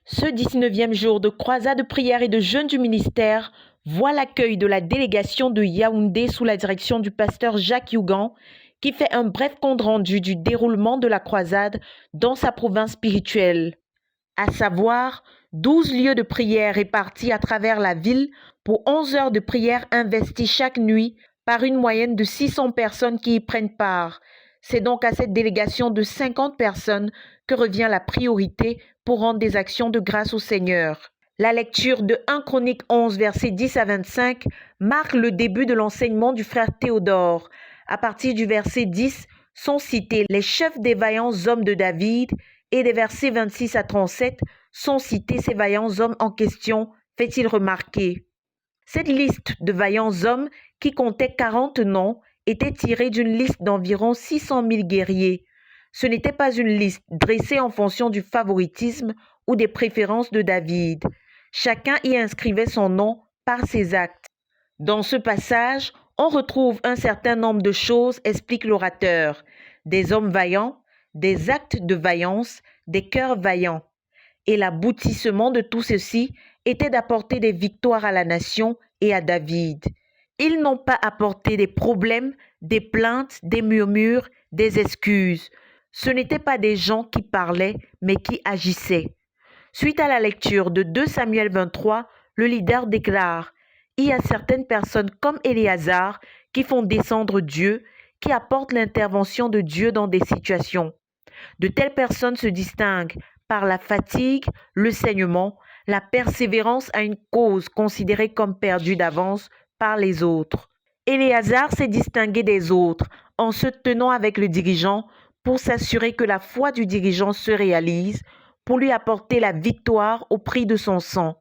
Ce 19e jour de croisade, prière et de jeûne du ministère voit l'accueil de la délégation de Yaoundé sous la direction du pasteur Jacques Yougan, qui fait un bref compte-rendu du déroulement de la croisade dans sa province spirituelle, à savoir 12 lieux de prière répartis à travers la ville pour 11 heures de prière investies chaque nuit par une moyenne de 600 personnes qui y prennent part. C'est donc à cette délégation de 50 personnes que revient la priorité pour rendre des actions de grâce au Seigneur. La lecture de 1 Chronique 11, versets 10 à 25, marque le début de l'enseignement du frère Théodore. À partir du verset 10, sont cités les chefs des vaillants hommes de David et des versets 26 à 37 sont cités ces vaillants hommes en question, fait-il remarquer. Cette liste de vaillants hommes, qui comptait 40 noms, était tirée d'une liste d'environ 600 000 guerriers. Ce n'était pas une liste dressée en fonction du favoritisme ou des préférences de David. Chacun y inscrivait son nom par ses actes. Dans ce passage, on retrouve un certain nombre de choses, explique l'orateur. Des hommes vaillants, des actes de vaillance, des cœurs vaillants. Et l'aboutissement de tout ceci était d'apporter des victoires à la nation et à David. Ils n'ont pas apporté des problèmes, des plaintes, des murmures, des excuses. Ce n'étaient pas des gens qui parlaient, mais qui agissaient. Suite à la lecture de 2 Samuel 23, le leader déclare: « Il y a certaines personnes comme Éléazar qui font descendre Dieu, qui apportent l'intervention de Dieu dans des situations. De telles personnes se distinguent par la fatigue, le saignement, la persévérance à une cause considérée comme perdue d'avance par les autres. Éléazar s'est distingué des autres en se tenant avec le dirigeant pour s'assurer que la foi du dirigeant se réalise, pour lui apporter la victoire au prix de son sang.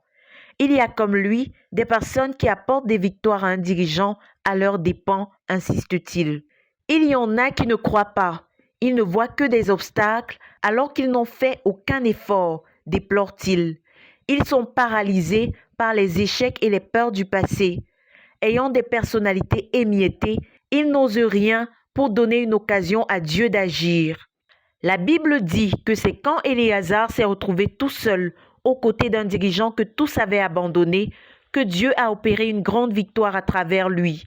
Il y a comme lui des personnes qui apportent des victoires à un dirigeant à leurs dépens, insiste-t-il. Il y en a qui ne croient pas. Ils ne voient que des obstacles alors qu'ils n'ont fait aucun effort, déplore-t-il. Ils sont paralysés par les échecs et les peurs du passé. Ayant des personnalités émiettées, ils n'osent rien pour donner une occasion à Dieu d'agir. La Bible dit que c'est quand Éléazar s'est retrouvé tout seul aux côtés d'un dirigeant que tous avaient abandonné que Dieu a opéré une grande victoire à travers lui.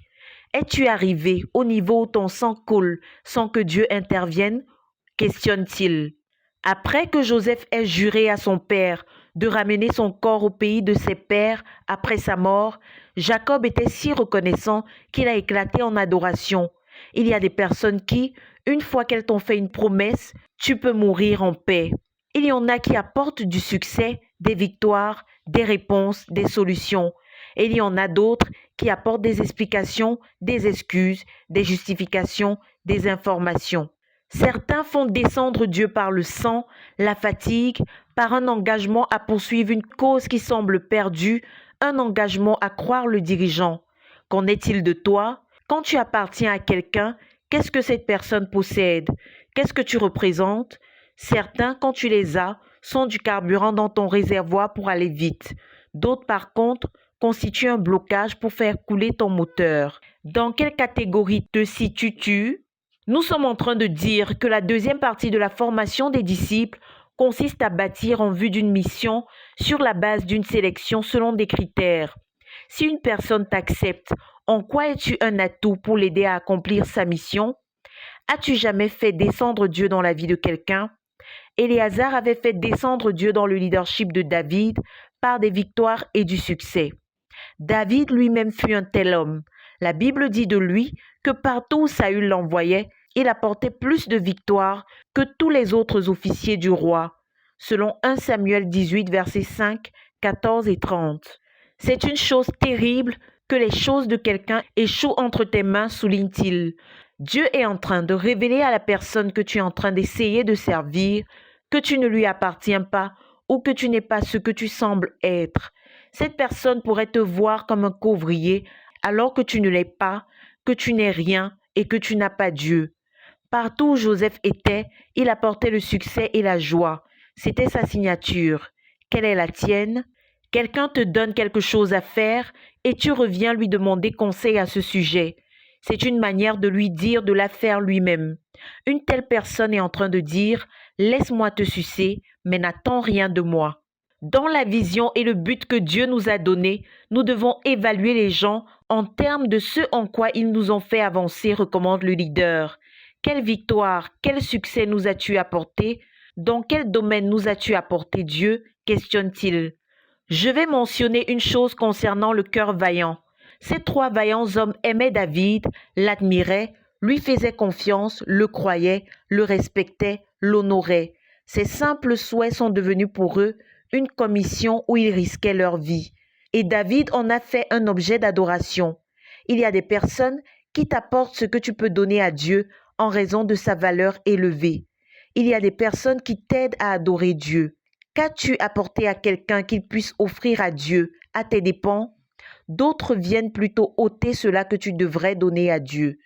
Es-tu arrivé au niveau où ton sang coule sans que Dieu intervienne? Questionne-t-il. Après que Joseph ait juré à son père de ramener son corps au pays de ses pères après sa mort, Jacob était si reconnaissant qu'il a éclaté en adoration. Il y a des personnes qui, une fois qu'elles t'ont fait une promesse, tu peux mourir en paix. Il y en a qui apportent du succès, des victoires, des réponses, des solutions. Et il y en a d'autres qui apportent des explications, des excuses, des justifications, des informations. Certains font descendre Dieu par le sang, la fatigue, par un engagement à poursuivre une cause qui semble perdue, un engagement à croire le dirigeant. Qu'en est-il de toi? Quand tu appartiens à quelqu'un, qu'est-ce que cette personne possède? Qu'est-ce que tu représentes? Certains, quand tu les as, sont du carburant dans ton réservoir pour aller vite. D'autres, par contre, constituent un blocage pour faire couler ton moteur. Dans quelle catégorie te situes-tu? Nous sommes en train de dire que la deuxième partie de la formation des disciples consiste à bâtir en vue d'une mission sur la base d'une sélection selon des critères. Si une personne t'accepte, en quoi es-tu un atout pour l'aider à accomplir sa mission? As-tu jamais fait descendre Dieu dans la vie de quelqu'un? Éléazar avait fait descendre Dieu dans le leadership de David par des victoires et du succès. David lui-même fut un tel homme. La Bible dit de lui que partout où Saül l'envoyait, il apportait plus de victoires que tous les autres officiers du roi, selon 1 Samuel 18, versets 5, 14 et 30. C'est une chose terrible que les choses de quelqu'un échouent entre tes mains, souligne-t-il. Dieu est en train de révéler à la personne que tu es en train d'essayer de servir que tu ne lui appartiens pas ou que tu n'es pas ce que tu sembles être. Cette personne pourrait te voir comme un qu'ouvrier alors que tu ne l'es pas, que tu n'es rien et que tu n'as pas Dieu. Partout où Joseph était, il apportait le succès et la joie. C'était sa signature. Quelle est la tienne? Quelqu'un te donne quelque chose à faire et tu reviens lui demander conseil à ce sujet. C'est une manière de lui dire de la faire lui-même. Une telle personne est en train de dire « Laisse-moi te sucer, mais n'attends rien de moi ». Dans la vision et le but que Dieu nous a donné, nous devons évaluer les gens en termes de ce en quoi ils nous ont fait avancer, recommande le leader. Quelle victoire, quel succès nous as-tu apporté? Dans quel domaine nous as-tu apporté Dieu? Questionne-t-il. Je vais mentionner une chose concernant le cœur vaillant. Ces trois vaillants hommes aimaient David, l'admiraient, lui faisaient confiance, le croyaient, le respectaient, l'honoraient. Ces simples souhaits sont devenus pour eux une commission où ils risquaient leur vie. Et David en a fait un objet d'adoration. Il y a des personnes qui t'apportent ce que tu peux donner à Dieu en raison de sa valeur élevée. Il y a des personnes qui t'aident à adorer Dieu. Qu'as-tu apporté à quelqu'un qu'il puisse offrir à Dieu à tes dépens? D'autres viennent plutôt ôter cela que tu devrais donner à Dieu.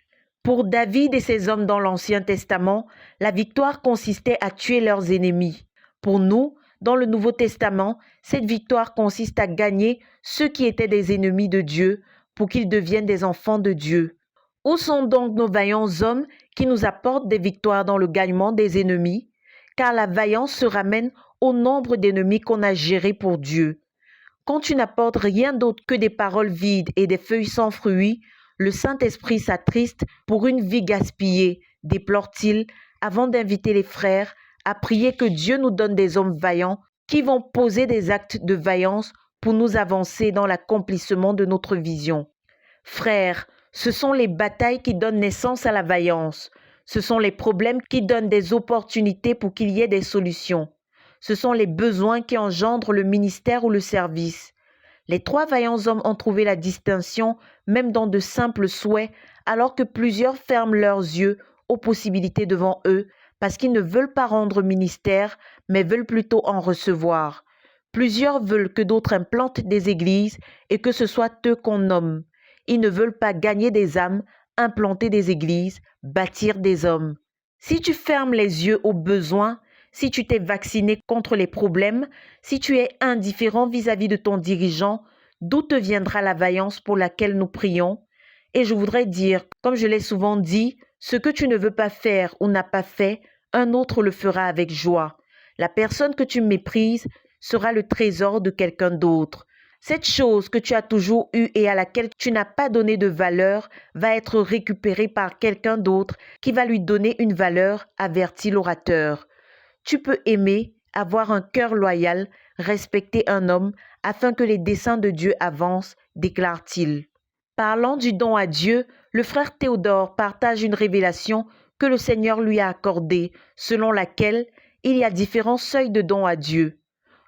Pour David et ses hommes dans l'Ancien Testament, la victoire consistait à tuer leurs ennemis. Pour nous, dans le Nouveau Testament, cette victoire consiste à gagner ceux qui étaient des ennemis de Dieu pour qu'ils deviennent des enfants de Dieu. Où sont donc nos vaillants hommes qui nous apportent des victoires dans le gagnement des ennemis? Car la vaillance se ramène au nombre d'ennemis qu'on a gérés pour Dieu. Quand tu n'apportes rien d'autre que des paroles vides et des feuilles sans fruits, le Saint-Esprit s'attriste pour une vie gaspillée, déplore-t-il, avant d'inviter les frères à prier que Dieu nous donne des hommes vaillants qui vont poser des actes de vaillance pour nous avancer dans l'accomplissement de notre vision. Frères, ce sont les batailles qui donnent naissance à la vaillance. Ce sont les problèmes qui donnent des opportunités pour qu'il y ait des solutions. Ce sont les besoins qui engendrent le ministère ou le service. Les trois vaillants hommes ont trouvé la distinction, même dans de simples souhaits, alors que plusieurs ferment leurs yeux aux possibilités devant eux, parce qu'ils ne veulent pas rendre ministère, mais veulent plutôt en recevoir. Plusieurs veulent que d'autres implantent des églises et que ce soit eux qu'on nomme. Ils ne veulent pas gagner des âmes, implanter des églises, bâtir des hommes. Si tu fermes les yeux aux besoins, si tu t'es vacciné contre les problèmes, si tu es indifférent vis-à-vis de ton dirigeant, d'où te viendra la vaillance pour laquelle nous prions? Et je voudrais dire, comme je l'ai souvent dit, ce que tu ne veux pas faire ou n'as pas fait, un autre le fera avec joie. La personne que tu méprises sera le trésor de quelqu'un d'autre. Cette chose que tu as toujours eue et à laquelle tu n'as pas donné de valeur va être récupérée par quelqu'un d'autre qui va lui donner une valeur, avertit l'orateur. Tu peux aimer, avoir un cœur loyal, respecter un homme, afin que les desseins de Dieu avancent, déclare-t-il. Parlant du don à Dieu, le frère Théodore partage une révélation que le Seigneur lui a accordée, selon laquelle il y a différents seuils de dons à Dieu.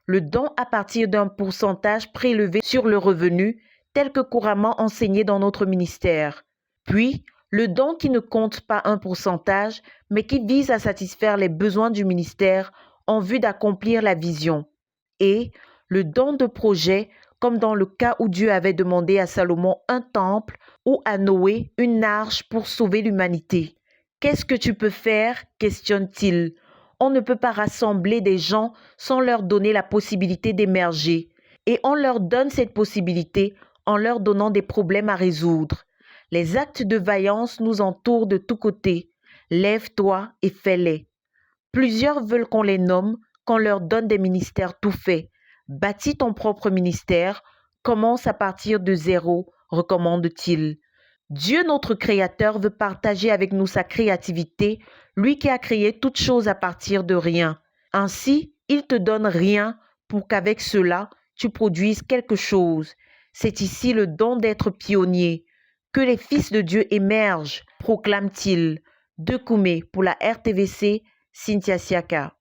Le don à partir d'un pourcentage prélevé sur le revenu, tel que couramment enseigné dans notre ministère. Puis, le don qui ne compte pas un pourcentage, mais qui vise à satisfaire les besoins du ministère en vue d'accomplir la vision. Et le don de projet, comme dans le cas où Dieu avait demandé à Salomon un temple ou à Noé une arche pour sauver l'humanité. Qu'est-ce que tu peux faire? Questionne-t-il. On ne peut pas rassembler des gens sans leur donner la possibilité d'émerger. Et on leur donne cette possibilité en leur donnant des problèmes à résoudre. Les actes de vaillance nous entourent de tous côtés. Lève-toi et fais-les. Plusieurs veulent qu'on les nomme, qu'on leur donne des ministères tout faits. Bâtis ton propre ministère, commence à partir de zéro, recommande-t-il. Dieu notre Créateur veut partager avec nous sa créativité, lui qui a créé toutes choses à partir de rien. Ainsi, il te donne rien pour qu'avec cela, tu produises quelque chose. C'est ici le don d'être pionnier. Que les fils de Dieu émergent, proclame-t-il. De Koumé pour la RTVC, Cynthia Siaka.